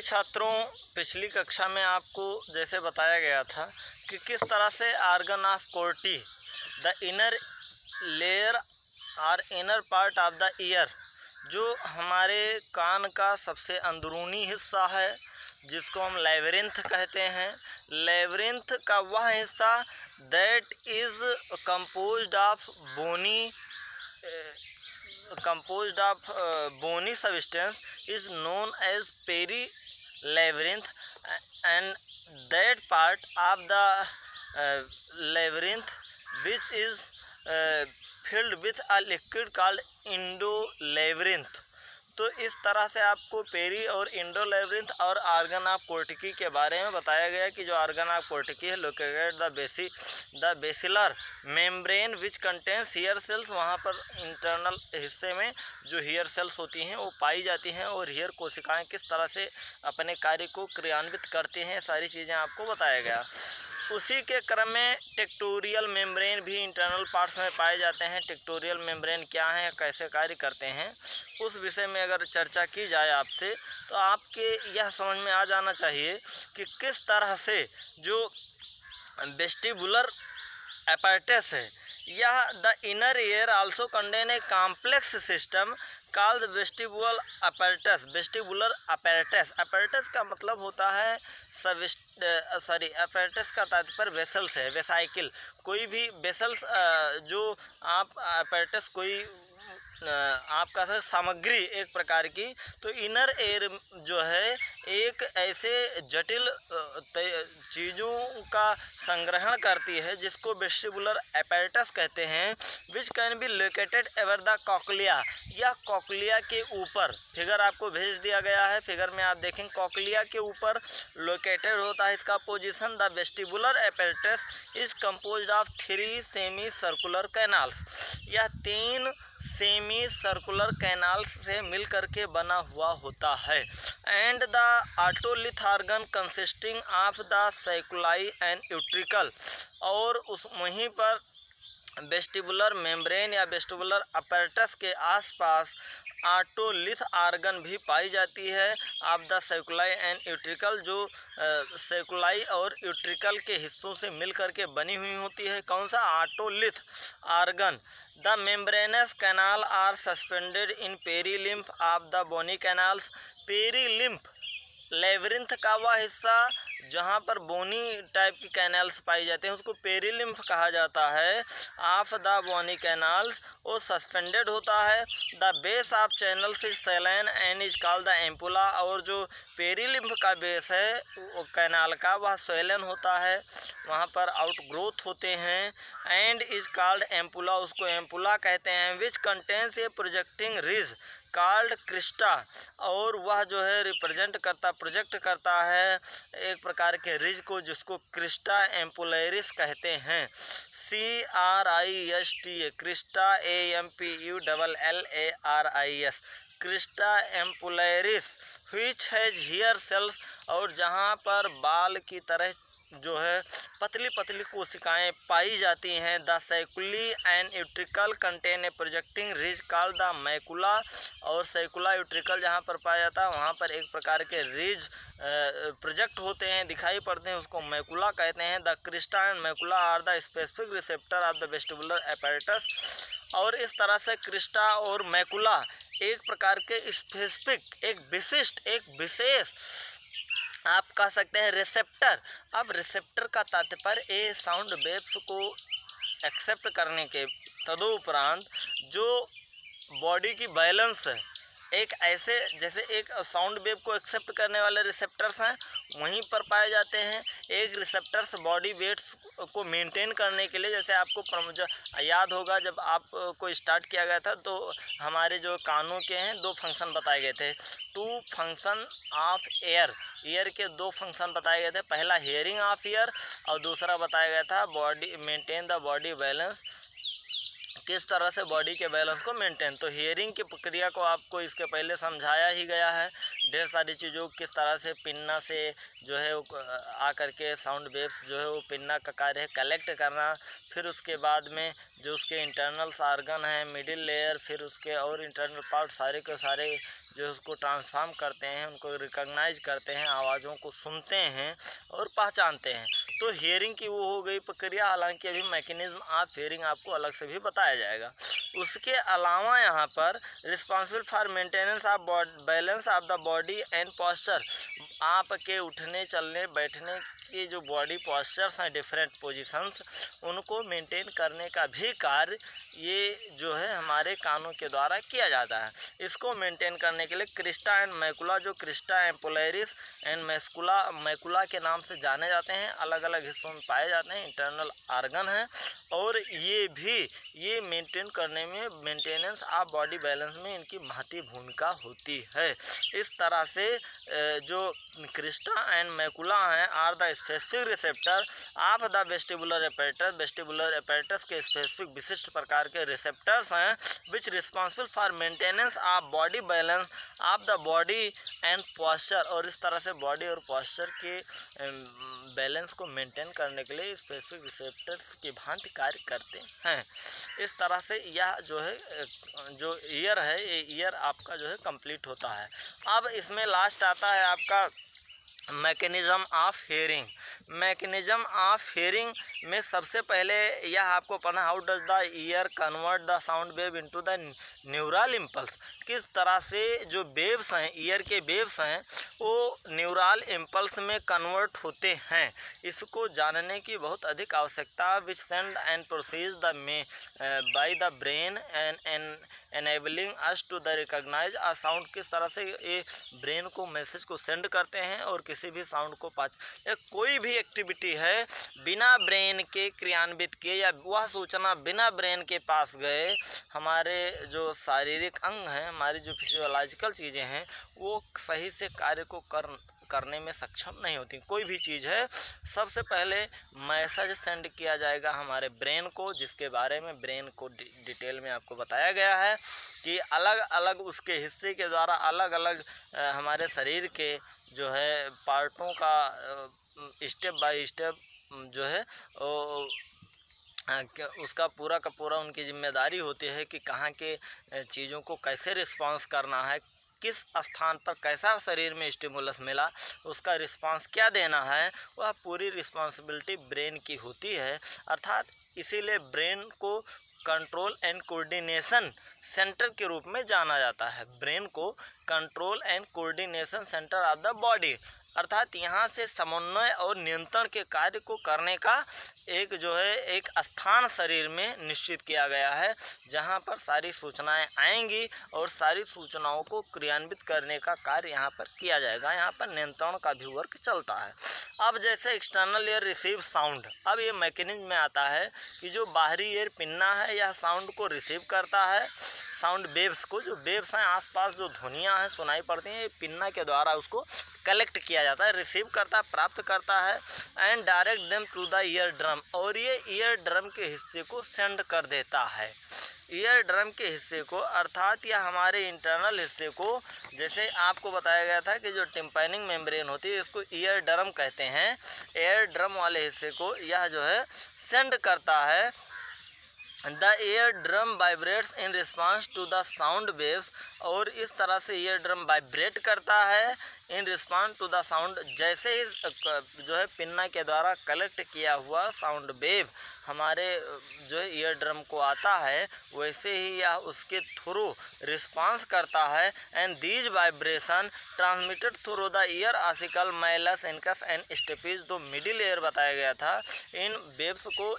प्रिय छात्रों, पिछली कक्षा में आपको जैसे बताया गया था कि किस तरह से organ of Corti the inner layer और inner part of the ear, जो हमारे कान का सबसे अंदरूनी हिस्सा है जिसको हम लेवरिंथ कहते हैं, लेवरिंथ का वह हिस्सा that is composed of bony substance is known as peri-labyrinth, and that part of the labyrinth which is filled with a liquid called endolabyrinth। तो इस तरह से आपको पेरी और इंडोलेब्रिंथ और आर्गन ऑफ कोर्टिकी के बारे में बताया गया कि जो आर्गन ऑफ कोर्टिकी है located the basilar membrane which contains hair cells, वहाँ पर इंटरनल हिस्से में जो हेयर सेल्स होती हैं वो पाई जाती हैं और हेयर कोशिकाएं किस तरह से अपने कार्य को क्रियान्वित करती हैं, सारी चीज़ें आपको बताया गया। उसी के क्रम में टेक्टोरियल मेम्ब्रेन भी इंटरनल पार्ट्स में पाए जाते हैं। टेक्टोरियल मेम्ब्रेन क्या है, कैसे कार्य करते हैं, उस विषय में अगर चर्चा की जाए आपसे तो आपके यह समझ में आ जाना चाहिए कि किस तरह से जो वेस्टिबुलर apparatus है यह the inner ear also contain a complex system called vestibular apparatus। Vestibular apparatus का मतलब होता है apparatus का तात्पर्य वेसल्स है, वेसाइकिल। कोई भी वेसल्स जो आप apparatus कोई आपका सामग्री एक प्रकार की, तो इनर एयर जो है एक ऐसे जटिल चीज़ों का संग्रहण करती है जिसको वेस्टिबुलर apparatus कहते हैं, which can be located ever the cochlea, या कॉकलिया के ऊपर। फिगर आपको भेज दिया गया है, फिगर में आप देखें कॉकलिया के ऊपर लोकेटेड होता है इसका position. The vestibular apparatus is composed of 3 semi circular canals, यह 3 सेमी सर्कुलर कैनाल्स से मिल करके बना हुआ होता है। And the otolith organ consisting of the sacculi and utricle, और उस वहीं पर वेस्टिबुलर मेम्ब्रेन या वेस्टिबुलर apparatus के आसपास ऑटोलिथ आर्गन भी पाई जाती है of the sacculi and utricle, जो सैकुलाई और यूट्रिकल के हिस्सों से मिल करके बनी हुई होती है। कौन सा? Otolith organ. The membranous canal are suspended in perilymph of the bony canals. Perilymph labyrinth का वह हिस्सा जहाँ पर बोनी टाइप की कैनाल्स पाई जाते हैं उसको पेरीलिम्फ कहा जाता है। ऑफ द बोनी कैनाल्स वो सस्पेंडेड होता है। The base of channels is saline and is called the ampulla, और जो पेरीलिम्फ का बेस है वो कैनाल का वह सैलन होता है, वहाँ पर आउटग्रोथ होते हैं। एंड इज कॉल्ड एम्पुला, उसको एम्पुला कहते हैं। Which contains A projecting ridge called Crysta, और वह जो है प्रोजेक्ट करता है एक प्रकार के रिज को जिसको क्रिस्टा एम्पुलरिस कहते हैं। CRISTA, crista AMPULLARIS, crista ampullaris, which has hair cells, और जहाँ पर बाल की तरह जो है पतली पतली कोशिकाएं पाई जाती हैं। The sacculi and utricle contain a projecting ridge called the macula, और सैकुला यूट्रिकल जहाँ पर पाया जाता है वहाँ पर एक प्रकार के रिज प्रोजेक्ट होते हैं, दिखाई पड़ते हैं, उसको मैकुला कहते हैं। The crista and macula are the specific receptor of the vestibular apparatus, और इस तरह से क्रिस्टा और मैकुला एक प्रकार के स्पेसिफिक, एक विशिष्ट, एक विशेष आप कह सकते हैं रिसेप्टर। अब रिसेप्टर का तात्पर्य ए साउंड वेव्स को एक्सेप्ट करने के तदुपरांत जो बॉडी की बैलेंस है, एक ऐसे जैसे एक साउंड वेव को एक्सेप्ट करने वाले रिसेप्टर्स हैं वहीं पर पाए जाते हैं। एक रिसेप्टर्स बॉडी वेट्स को मेंटेन करने के लिए, जैसे आपको याद होगा जब आपको स्टार्ट किया गया था तो हमारे जो कानों के हैं 2 फंक्शन बताए गए थे। 2 फंक्शन ऑफ ईयर के 2 फंक्शन बताए गए थे। पहला हियरिंग ऑफ ईयर और दूसरा बताया गया था body maintain the body balance, किस तरह से बॉडी के बैलेंस को मेंटेन। तो हियरिंग की प्रक्रिया को आपको इसके पहले समझाया ही गया है, ढेर सारी चीज़ों किस तरह से पिन्ना से जो है वो आकर के साउंड वेव्स जो है वो पिन्ना का कार्य है कलेक्ट करना, फिर उसके बाद में जो उसके इंटरनल्स आर्गन हैं, मिडिल लेयर, फिर उसके और इंटरनल पार्ट सारे के सारे जो उसको ट्रांसफॉर्म करते हैं, उनको रिकॉग्नाइज करते हैं, आवाज़ों को सुनते हैं और पहचानते हैं। तो हियरिंग की वो हो गई प्रक्रिया, हालांकि अभी मैकेनिज्म ऑफ हियरिंग आपको अलग से भी बताया जाएगा। उसके अलावा यहाँ पर responsible for maintenance of balance of the body and posture, आपके उठने चलने बैठने की जो बॉडी पॉस्चर्स हैं, डिफरेंट पोजीशंस, उनको मेंटेन करने का भी कार्य ये जो है हमारे कानों के द्वारा किया जाता है। इसको मेंटेन करने के लिए क्रिस्टा एंड मैकुला, जो क्रिस्टा एम्पोलैरिस एंड मैकुला के नाम से जाने जाते हैं, अलग अलग हिस्सों में पाए जाते हैं, इंटरनल ऑर्गन हैं, और ये मेंटेन करने में, मेंटेनेंस ऑफ बॉडी बैलेंस में इनकी महत्वपूर्ण भूमिका होती है। इस तरह से जो क्रिस्टा एंड मैकुला हैं are the specific receptor of the vestibular apparatus, vestibular apparatus के स्पेसिफिक विशिष्ट प्रकार के रिसेप्टर्स हैं which responsible for maintenance of body balance of the body and posture, और इस तरह से बॉडी और पॉस्चर के बैलेंस को मेंटेन करने के लिए स्पेसिफिक रिसेप्टर्स की भांति कार्य करते हैं। इस तरह से यह जो है जो ईयर है, ये ईयर आपका जो है कंप्लीट होता है। अब इसमें लास्ट आता है आपका mechanism of hearing. Mechanism of hearing में सबसे पहले यह आपको पढ़ना, how does the year convert the sound wave into the neural impulse, किस तरह से जो वेव्स हैं, ईयर के वेव्स हैं, वो न्यूरल इम्पल्स में कन्वर्ट होते हैं, इसको जानने की बहुत अधिक आवश्यकता। Which send and processes the by the brain and enabling us to the recognise a sound, किस तरह से ये ब्रेन को मैसेज को सेंड करते हैं और किसी भी साउंड को कोई भी एक्टिविटी है बिना ब्रेन के क्रियान्वित किए, या वह सूचना बिना ब्रेन के पास गए, हमारे जो शारीरिक अंग हैं, हमारी जो फिजियोलॉजिकल चीज़ें हैं, वो सही से कार्य को करने में सक्षम नहीं होती। कोई भी चीज़ है, सबसे पहले मैसेज सेंड किया जाएगा हमारे ब्रेन को, जिसके बारे में ब्रेन को डिटेल में आपको बताया गया है कि अलग अलग उसके हिस्से के द्वारा अलग अलग हमारे शरीर के जो है पार्टों का स्टेप बाय स्टेप जो है उसका पूरा का पूरा उनकी जिम्मेदारी होती है कि कहाँ के चीज़ों को कैसे रिस्पॉन्स करना है, किस स्थान पर कैसा शरीर में स्टिमुलस मिला, उसका रिस्पांस क्या देना है, वह पूरी रिस्पॉन्सिबिलिटी ब्रेन की होती है। अर्थात इसीलिए ब्रेन को कंट्रोल एंड कोऑर्डिनेशन सेंटर के रूप में जाना जाता है। ब्रेन को control and coordination centre of the body, अर्थात यहाँ से समन्वय और नियंत्रण के कार्य को करने का एक जो है एक स्थान शरीर में निश्चित किया गया है, जहाँ पर सारी सूचनाएं आएंगी और सारी सूचनाओं को क्रियान्वित करने का कार्य यहाँ पर किया जाएगा। यहाँ पर नियंत्रण का भी वर्क चलता है। अब जैसे एक्सटर्नल ईयर रिसीव साउंड, अब ये मैकेनिज्म में आता है कि जो बाहरी ईयर पिन्ना है, यह साउंड को रिसीव करता है, साउंड वेव्स को, जो वेव्स हैं आसपास जो ध्वनियाँ हैं सुनाई पड़ती हैं, ये पिन्ना के द्वारा उसको कलेक्ट किया जाता है, रिसीव करता है, प्राप्त करता है, and direct them to the ear drum, और ये ईयर ड्रम के हिस्से को सेंड कर देता है। ईयर ड्रम के हिस्से को, अर्थात यह हमारे इंटरनल हिस्से को, जैसे आपको बताया गया था कि जो टिम्पैनिक मेम्ब्रेन होती है इसको ईयर ड्रम कहते हैं, ईयर ड्रम वाले हिस्से को यह जो है सेंड करता है। The ear drum vibrates in response to the sound waves, और इस तरह से ईयर ड्रम वाइब्रेट करता है in response to the sound, जैसे ही जो है पिन्ना के द्वारा कलेक्ट किया हुआ साउंड वेव हमारे जो है ईयर ड्रम को आता है, वैसे ही यह उसके थ्रू रिस्पांस करता है। And these vibration transmitted through the ear ossicle malleus incus and stapes, तो मिडिल ईयर बताया गया था, इन वेव्स को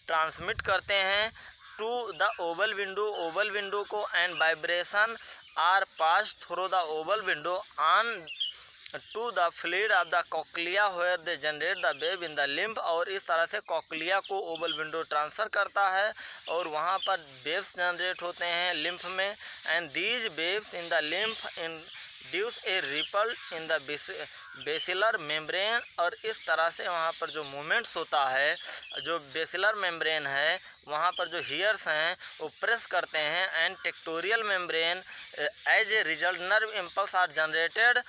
ट्रांसमिट करते हैं टू द ओवल विंडो को, and vibration are pass through the oval window on to the fluid of the cochlea where they generate the wave in the lymph, और इस तरह से कॉक्लिया को ओवल विंडो ट्रांसफ़र करता है और वहाँ पर वेव्स जनरेट होते हैं लिम्फ में। And these waves in the lymph induce a ripple in the basilar membrane, और इस तरह से वहाँ पर जो मूवमेंट्स होता है, जो बेसिलर मेम्ब्रेन है वहाँ पर जो हियर्स हैं वो प्रेस करते हैं, and tectorial membrane as a result nerve impulse are generated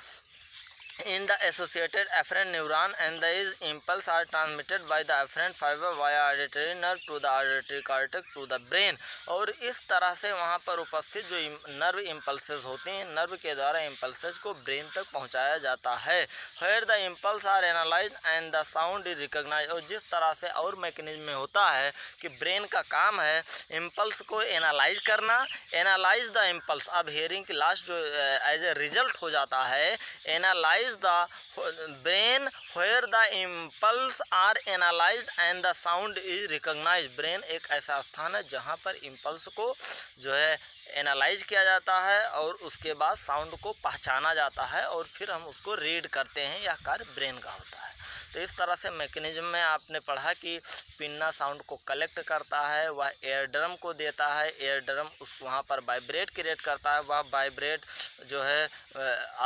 in the associated afferent neuron, and these impulses are transmitted by the afferent fiber via auditory nerve to the auditory cortex to the brain। और इस तरह से वहाँ पर उपस्थित जो nerve impulses होते हैं, नर्व के द्वारा इम्पल्सेस को ब्रेन तक पहुँचाया जाता है। Where the impulse are analyse and the sound is recognise. और जिस तरह से और मैकेनिज्म में होता है कि ब्रेन का काम है इम्पल्स को एनालाइज करना, एनालाइज द इम्पल्स। अब हेयरिंग की लास्ट जो एज ए रिजल्ट हो जाता है, analyse the brain where the impulse are analyzed and the sound is recognized। Brain एक ऐसा स्थान है जहाँ पर इम्पल्स को जो है एनालाइज किया जाता है और उसके बाद साउंड को पहचाना जाता है और फिर हम उसको रीड करते हैं। यह कार्य ब्रेन का होता है। तो इस तरह से मैकेनिज्म में आपने पढ़ा कि पिन्ना साउंड को कलेक्ट करता है, वह एयर ड्रम को देता है, एयर ड्रम उस वहाँ पर वाइब्रेट क्रिएट करता है, वह वाइब्रेट जो है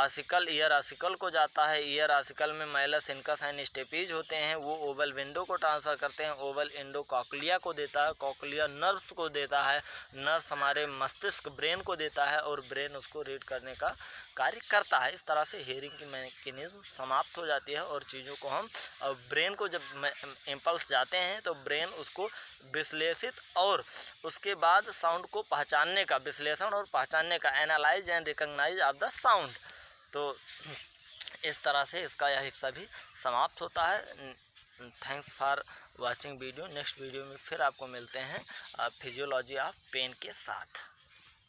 आसिकल ईयर आसिकल को जाता है, ईयर आसिकल में माइलस इनकस एंड स्टेपीज होते हैं, वो ओवल विंडो को ट्रांसफ़र करते हैं, ओवल इंडो कॉक्लिया को देता है, कॉक्लिया नर्व्स को देता है, नर्व्स हमारे मस्तिष्क ब्रेन को देता है और ब्रेन उसको रीड करने का कार्य करता है। इस तरह से हेयरिंग की मैकेनिज्म समाप्त हो जाती है और चीज़ों को हम ब्रेन को जब इम्पल्स जाते हैं तो ब्रेन उसको विश्लेषित और उसके बाद साउंड को पहचानने का, विश्लेषण और पहचानने का, analyse and recognise of the sound. तो इस तरह से इसका यह हिस्सा भी समाप्त होता है। Thanks for watching video. Next video में फिर आपको मिलते हैं फिजियोलॉजी ऑफ पेन के साथ।